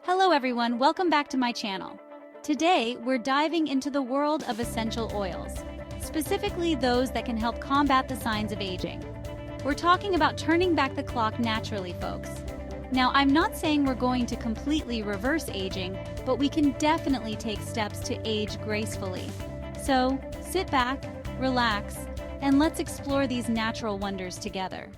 Hello everyone, welcome back to my channel. Today, we're diving into the world of essential oils, specifically those that can help combat the signs of aging. We're talking about turning back the clock naturally, folks. Now, I'm not saying we're going to completely reverse aging, but we can definitely take steps to age gracefully. So, sit back, relax, and let's explore these natural wonders together.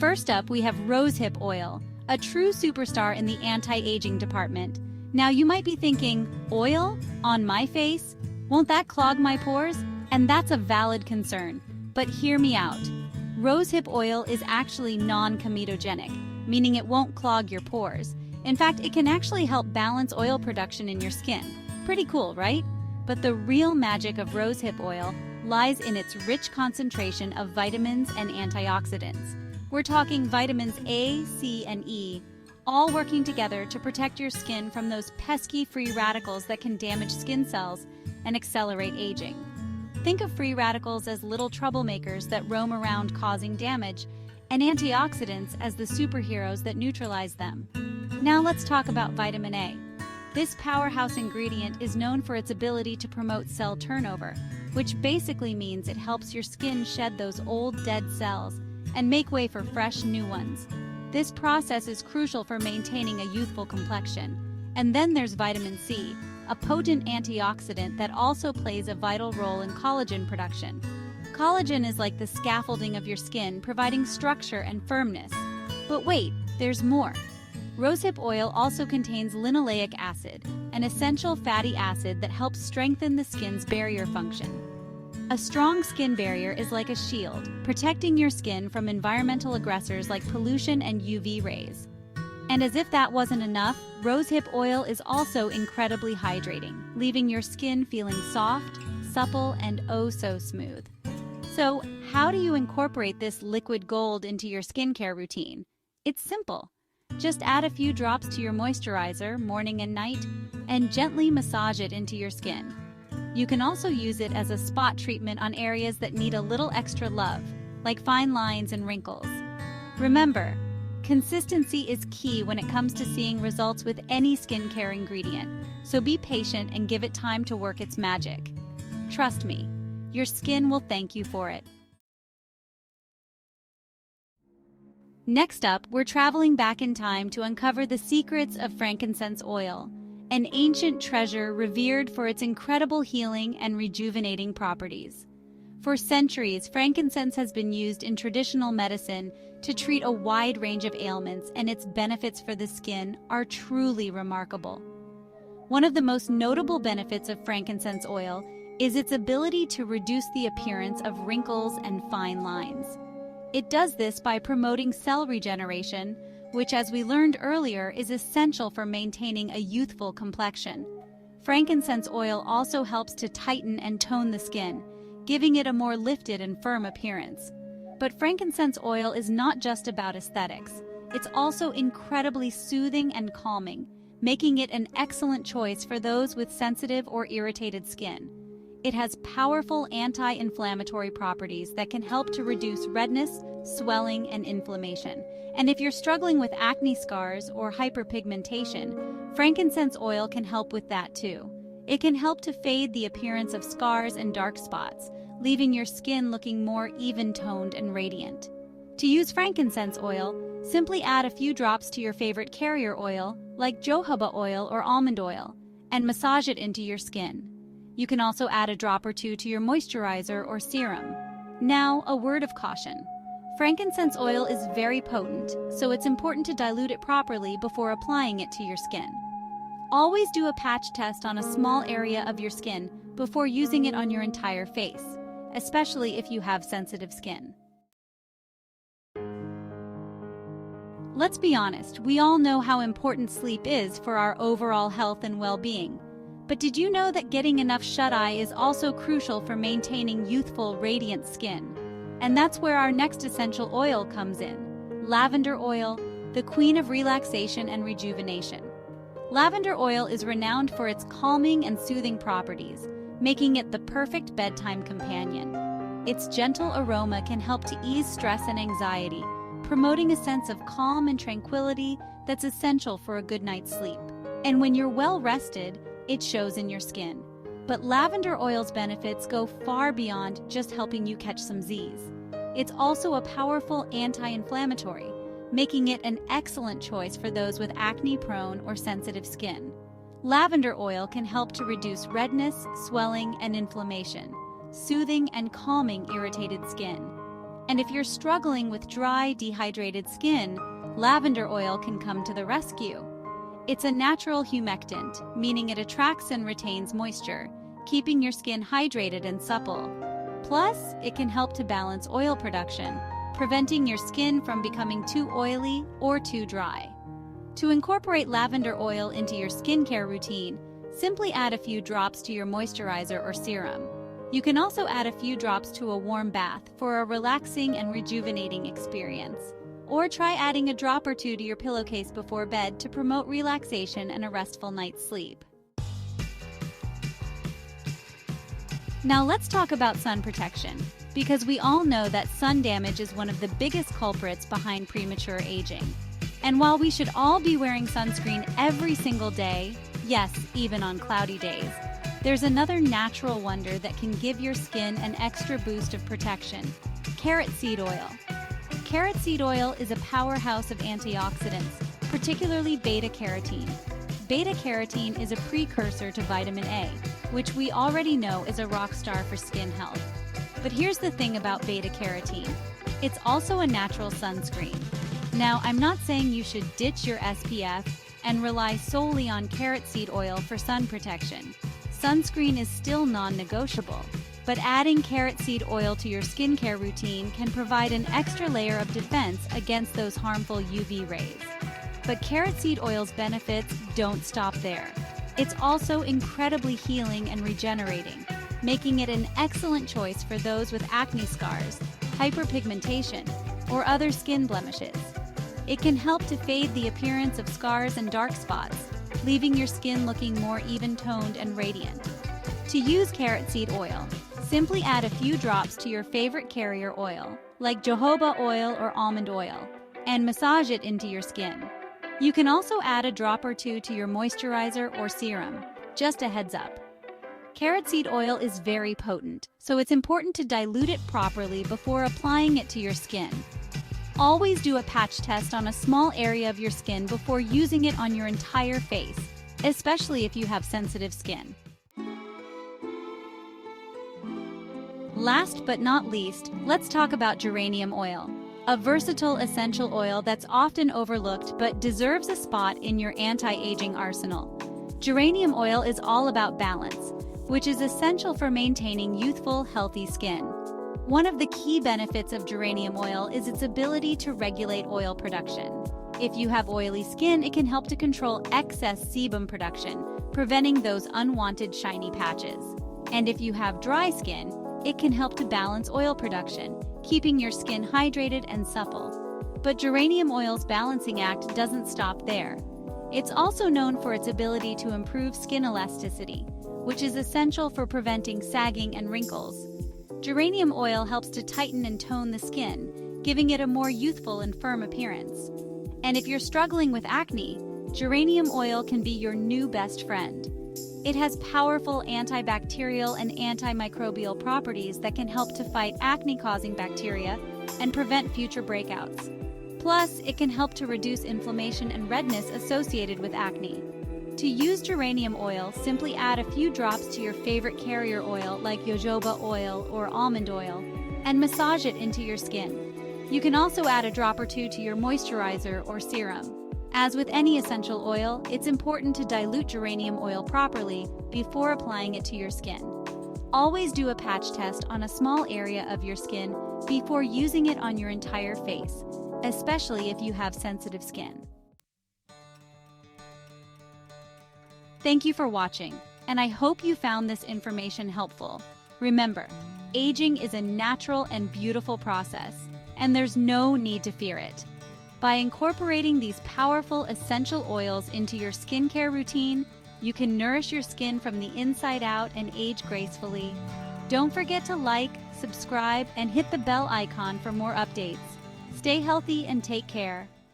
First up, we have Rosehip Oil, a true superstar in the anti-aging department. Now, you might be thinking, oil? On my face? Won't that clog my pores? And that's a valid concern. But hear me out. Rosehip oil is actually non-comedogenic, meaning it won't clog your pores. In fact, it can actually help balance oil production in your skin. Pretty cool, right? But the real magic of rosehip oil lies in its rich concentration of vitamins and antioxidants. We're talking vitamins A, C, and E, all working together to protect your skin from those pesky free radicals that can damage skin cells and accelerate aging. Think of free radicals as little troublemakers that roam around causing damage, and antioxidants as the superheroes that neutralize them. Now let's talk about vitamin A. This powerhouse ingredient is known for its ability to promote cell turnover, which basically means it helps your skin shed those old dead cells and make way for fresh new ones. This process is crucial for maintaining a youthful complexion. And then there's vitamin C, a potent antioxidant that also plays a vital role in collagen production. Collagen is like the scaffolding of your skin, providing structure and firmness. But wait, there's more. Rosehip oil also contains linoleic acid, an essential fatty acid that helps strengthen the skin's barrier function. A strong skin barrier is like a shield, protecting your skin from environmental aggressors like pollution and UV rays. And as if that wasn't enough, rosehip oil is also incredibly hydrating, leaving your skin feeling soft, supple, and oh so smooth. So, how do you incorporate this liquid gold into your skincare routine? It's simple. Just add a few drops to your moisturizer morning and night, and gently massage it into your skin. You can also use it as a spot treatment on areas that need a little extra love, like fine lines and wrinkles. Remember, consistency is key when it comes to seeing results with any skincare ingredient, so be patient and give it time to work its magic. Trust me, your skin will thank you for it. Next up, we're traveling back in time to uncover the secrets of frankincense oil, an ancient treasure revered for its incredible healing and rejuvenating properties. For centuries, frankincense has been used in traditional medicine to treat a wide range of ailments, and its benefits for the skin are truly remarkable. One of the most notable benefits of frankincense oil is its ability to reduce the appearance of wrinkles and fine lines. It does this by promoting cell regeneration, which, as we learned earlier, is essential for maintaining a youthful complexion. Frankincense oil also helps to tighten and tone the skin, giving it a more lifted and firm appearance. But frankincense oil is not just about aesthetics. It's also incredibly soothing and calming, making it an excellent choice for those with sensitive or irritated skin. It has powerful anti-inflammatory properties that can help to reduce redness, swelling, and inflammation. And if you're struggling with acne scars or hyperpigmentation, frankincense oil can help with that too. It can help to fade the appearance of scars and dark spots, leaving your skin looking more even-toned and radiant. To use frankincense oil, simply add a few drops to your favorite carrier oil, like jojoba oil or almond oil, and massage it into your skin. You can also add a drop or two to your moisturizer or serum. Now, a word of caution. Frankincense oil is very potent, so it's important to dilute it properly before applying it to your skin. Always do a patch test on a small area of your skin before using it on your entire face, especially if you have sensitive skin. Let's be honest, we all know how important sleep is for our overall health and well-being. But did you know that getting enough shut-eye is also crucial for maintaining youthful, radiant skin? And that's where our next essential oil comes in. Lavender oil, the queen of relaxation and rejuvenation. Lavender oil is renowned for its calming and soothing properties, making it the perfect bedtime companion. Its gentle aroma can help to ease stress and anxiety, promoting a sense of calm and tranquility that's essential for a good night's sleep. And when you're well rested, it shows in your skin. But lavender oil's benefits go far beyond just helping you catch some Z's. It's also a powerful anti-inflammatory, making it an excellent choice for those with acne-prone or sensitive skin. Lavender oil can help to reduce redness, swelling, and inflammation, soothing and calming irritated skin. And if you're struggling with dry, dehydrated skin, lavender oil can come to the rescue. It's a natural humectant, meaning it attracts and retains moisture, keeping your skin hydrated and supple. Plus, it can help to balance oil production, preventing your skin from becoming too oily or too dry. To incorporate lavender oil into your skincare routine, simply add a few drops to your moisturizer or serum. You can also add a few drops to a warm bath for a relaxing and rejuvenating experience. Or try adding a drop or two to your pillowcase before bed to promote relaxation and a restful night's sleep. Now let's talk about sun protection, because we all know that sun damage is one of the biggest culprits behind premature aging. And while we should all be wearing sunscreen every single day, yes, even on cloudy days, there's another natural wonder that can give your skin an extra boost of protection: carrot seed oil. Carrot seed oil is a powerhouse of antioxidants, particularly beta-carotene. Beta-carotene is a precursor to vitamin A, which we already know is a rock star for skin health. But here's the thing about beta-carotene: it's also a natural sunscreen. Now, I'm not saying you should ditch your SPF and rely solely on carrot seed oil for sun protection. Sunscreen is still non-negotiable, but adding carrot seed oil to your skincare routine can provide an extra layer of defense against those harmful UV rays. But carrot seed oil's benefits don't stop there. It's also incredibly healing and regenerating, making it an excellent choice for those with acne scars, hyperpigmentation, or other skin blemishes. It can help to fade the appearance of scars and dark spots, leaving your skin looking more even-toned and radiant. To use carrot seed oil, simply add a few drops to your favorite carrier oil, like jojoba oil or almond oil, and massage it into your skin. You can also add a drop or two to your moisturizer or serum, just a heads up. Carrot seed oil is very potent, so it's important to dilute it properly before applying it to your skin. Always do a patch test on a small area of your skin before using it on your entire face, especially if you have sensitive skin. Last but not least, let's talk about geranium oil, a versatile essential oil that's often overlooked but deserves a spot in your anti-aging arsenal. Geranium oil is all about balance, which is essential for maintaining youthful, healthy skin. One of the key benefits of geranium oil is its ability to regulate oil production. If you have oily skin, it can help to control excess sebum production, preventing those unwanted shiny patches. And if you have dry skin, it can help to balance oil production, keeping your skin hydrated and supple. But geranium oil's balancing act doesn't stop there. It's also known for its ability to improve skin elasticity, which is essential for preventing sagging and wrinkles. Geranium oil helps to tighten and tone the skin, giving it a more youthful and firm appearance. And if you're struggling with acne, geranium oil can be your new best friend. It has powerful antibacterial and antimicrobial properties that can help to fight acne-causing bacteria and prevent future breakouts. Plus, it can help to reduce inflammation and redness associated with acne. To use geranium oil, simply add a few drops to your favorite carrier oil like jojoba oil or almond oil and massage it into your skin. You can also add a drop or two to your moisturizer or serum. As with any essential oil, it's important to dilute geranium oil properly before applying it to your skin. Always do a patch test on a small area of your skin before using it on your entire face, especially if you have sensitive skin. Thank you for watching, and I hope you found this information helpful. Remember, aging is a natural and beautiful process, and there's no need to fear it. By incorporating these powerful essential oils into your skincare routine, you can nourish your skin from the inside out and age gracefully. Don't forget to like, subscribe, and hit the bell icon for more updates. Stay healthy and take care.